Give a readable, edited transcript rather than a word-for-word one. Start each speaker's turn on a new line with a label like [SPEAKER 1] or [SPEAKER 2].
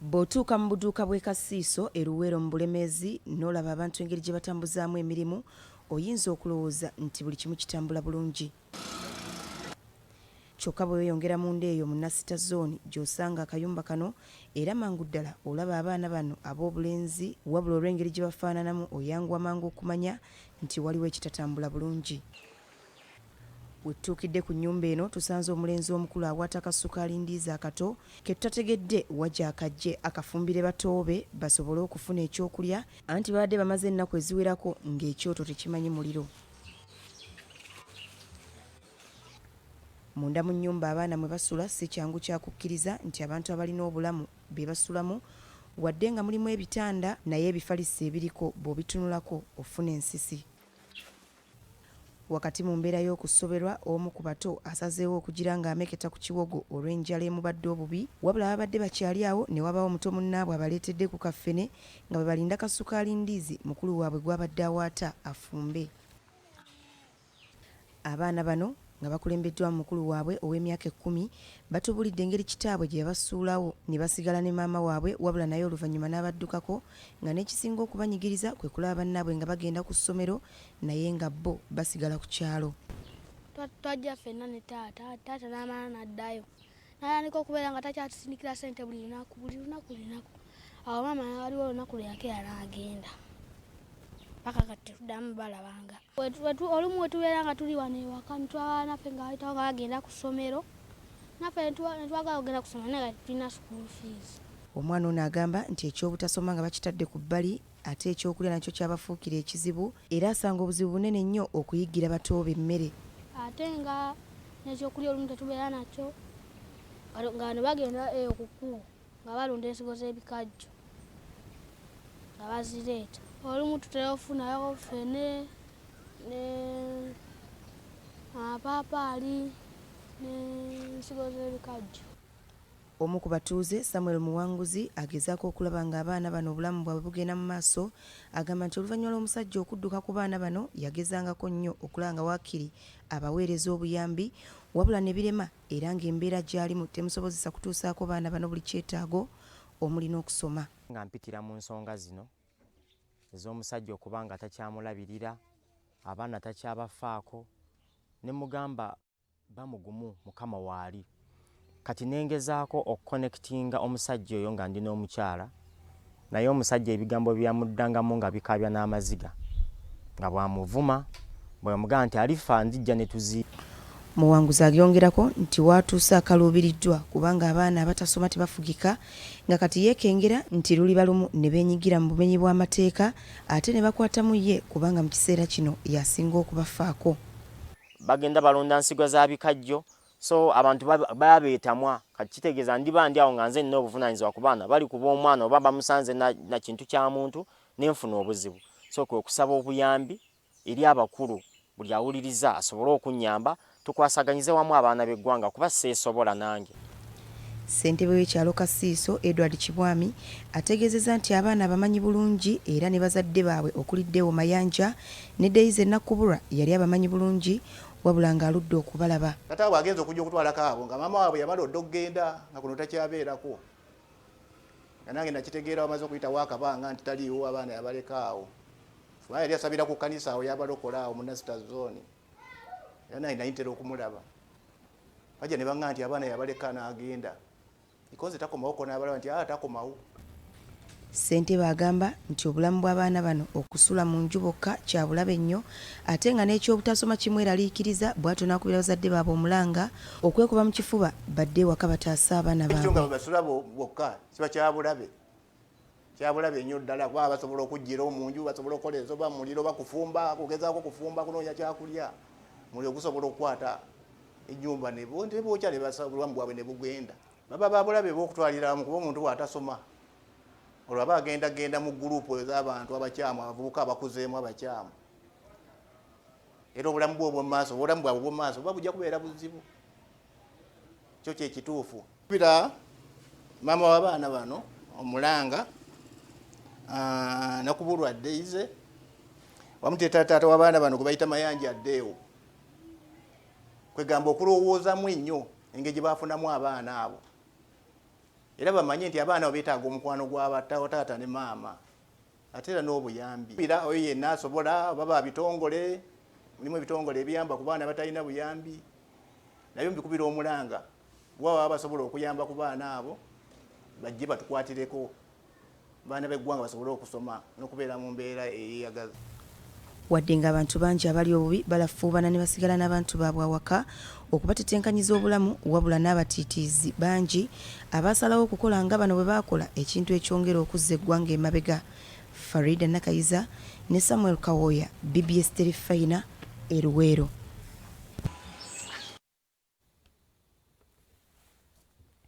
[SPEAKER 1] Bw'otuuka mu buduuka bw'e Kasiiso e Luweero mu Bulemeezi n'olaba abantu engeri gye batambuzaamu emirimu, oyinza okulowooza nti buli kimu kitambula bulungi. Kyokka bwe weeyongera munda eyo mu Nasita zooni gy'osanga akayumba kano, era mangu ddala olaba abaana bano ab'obulenzi, wabula olw'engeri gye bafaananamu oyanguwa mangu okumanya nti waliwo ekitatambula bulungi. We tutuukidde ku nnyumba eno tusanze omulenzi omukulu awaata akasukaali ndiizi akato ke tutategedde wajja akajje akafumbire bato be basobole okufuna ekyokulya, anti babadde bamaze ennaku eziwerako ng'ekyoto tekimanyi muliro. Munda mu nnyumba abaana mwe basula si kyangu kya kukkiriza nti abantu abalina obulamu be basulamu, wadde nga mulimu ebitanda naye ebifalisi ebiriko bw'obitunulako ofuna ensisi. Wakati mu mbeera y'okusoberwa, omu ku bato asazeewo okugira ng'ameketa ku kiwogo olw'enjala emubadde obubi, wabula ababadde bakyali awo ne wabaawo omuto munnaabwe abaleetedde ku kaffene nga bwe balinda kasukaali ndiizi mukulu waabwe gw'abadde awaata afumbe. Abaana bano nga bakulembeddwamu mukulu waabwe ow'emyaka 10 batubulidde engeri kitaabwe gye yabasuulawo ne basigala ne maama waabwe, wabula naye oluvannyuma n'abaddukako nga n'ekisinga okubanyigiriza kwe kulaba bannaabwe nga bagenda ku ssomero naye nga bo basigala ku kyalo.
[SPEAKER 2] Twajja ffenna ne taata n'amala n'addayo n'atandika okubeera nga takyatusindikira ssente buli lunaku. Awo maama waliwo olunaku lwe yakeera n'agenda paka kati tuddamu balabanga. Olumu we tubeera nga tuli wano ewaka nitwala naffe nga bayitawo nga bagenda ku ssomero, naffe netwagala kugenda ku ssomero naye nga tulina school fees.
[SPEAKER 1] Omwana ono agamba nti ekyobutasoma nga bakitadde ku bbali ate ekyokulya nakyo kyabafuukira ekizibu, era asanga obuzibu bunene nnyo okuyigira bato be emmere.
[SPEAKER 2] Ate nga n'ekyokulya olumu tetubeera nakyo, nga ne bagenda eyo ku kkubo nga balunda ensigo z'ebikajjo nga bazireeta. Olumu tutera okufunayo ffene amapaapaali n'ensigo z'ebikajjo.
[SPEAKER 1] Omu ku batuuze, Samuel Muwanguzi, agezaako okulaba ng'abaana bano obulamu bwabwe bugenda mu maaso. Agamba nti oluvannyuma lw'omusajja okudduka ku baana bano yagezangako nnyo okulaba nga waakiri abaweereza obuyambi, wabula ne birema era ng'embeera gy'alimu temusobozesa kutuusaako baana bano buli kyetaago omuli n'okusoma.
[SPEAKER 3] Nga mpitira mu nsonga zino ez'omusajja okuba nga takyamulabirira, abaana takyabafaako, ne mugamba bamugumu mukama waali. Kati nengezaako okukonekitinga omusajja oyo nga ndi n'omukyala, naye omusajja ebigambo byamuddangamu nga bikaabya n'amaziga nga bwamuvuma bwamugamba nti alifa nzijja ne tuzi.
[SPEAKER 1] Muwanguzi agyongerako nti watuuse akaluubiriddwa kubanga abaana abatasoma tebafugika, nga kati yeekengera nti luliba lumu ne beenyigira mu bumenyi bw'amateeka ate ne bakwatamu ye kubanga mu kiseera kino yasinga okubafaako.
[SPEAKER 3] Bagenda balonda nsigo za bikajjo, so abantu babeetamwa. Kati kitegeeza ndi awo nga nze nina obuvunaanyizibwa ku baana bali kuba omwana oba bamusanze na kintu kya muntu nenfuna obuzibu. So kwe kusaba obuyambi eri abakulu, buli awuliriza asobole okunnyamba tukwasaganyize wamu abaana b'eggwanga kuba seesobola nange.
[SPEAKER 1] Ssentebe w'ekyalo Kasiiso, Edward Kibwami, ategeezezza nti abaana abamanyi bulungi era ne bazadde baabwe okuli Deo Mayanja ne Daisy Nakubulwa yali abamanyi bulungi, wabula ng'aludde okubalaba.
[SPEAKER 4] Taata bwe agenza okujja okutwalako abo nga maama waabwe yamala odda okugenda nga kuno takyabeerako. Nga nange nakitegeera bamaze okuyitawo akabanga nti taliiwo abaana yabaleka awo. Fuba yali asabira ku kkanisa awo yabalokola awo mu Nasita zooni. Era naye nayitera okumulaba. Bajja ne baŋŋamba nti abaana yabaleka n'agenda. Ikoze takomawo kona abalaba nti takomawo.
[SPEAKER 1] Ssentebe agamba nti obulamu bw'abaana bano okusula mu nju bokka kya bulabe nnyo, ate nga n'ekyobutasoma kimweraliikiriza bw'atyo n'akubira bazadde baabwe omulanga okwekuba mu kifuba badde ewaka bataase abaana baabwe.
[SPEAKER 4] Ekyo nga basula bokka kiba kyabulabe. Kyabulabe nnyo ddala kuba basobola okuggyirawo mu nju, basobola okukola ensoba mu muliro bakufumba, kugezaako kufumba kunoonya kyakulya. Muliro gusobola okukwata ennyumba ne bookya ne obulamu bwabwe ne bugenda. Baba babulabe b'okutwalira mu kuba omuntu bw'atasoma. Olwo aba agenda mu gurupu ez'abantu abakyamu, abavubuka abakuzeemu abakyamu. Era obulamu bwabwe obw'omu maaso buba bujja kubeera buzibu. Kyo kyekituufu. Pira maama w'abaana bano omulanga Nakubulwa Daisy wamu taata w'abaana bano gwe bayita Mayanja Deo. Kwegamba okulowoozamu ennyo engeri gye baafunamu abaana abo. era bamanye nti abaana beetaaga omukwano gw'abataata ne maama ate era n'obuyambi. Oyo yenna asobola baba bitongole, mulimu ebitongole ebiyamba ku baana batalina buyambi, naye mbikubira omulanga bwaba basobola okuyamba ku baana abo bajje batukwatireko baana b'eggwanga basobole okusoma n'okubeera mu mbeera eyeyagaza.
[SPEAKER 1] Wadde ng'abantu bangi abali obubi balafuubana ne basigala n'abantu baabwe awaka okubatetenkanyiza obulamu, wabula n'abatiitiizi bangi abaasalawo okukola nga bano bwe baakola ekintu ekyongera okuzza eggwanga emabega. Farida Nakayiza ne Samuel Kawoya, BBS Terefayina, Eruweero.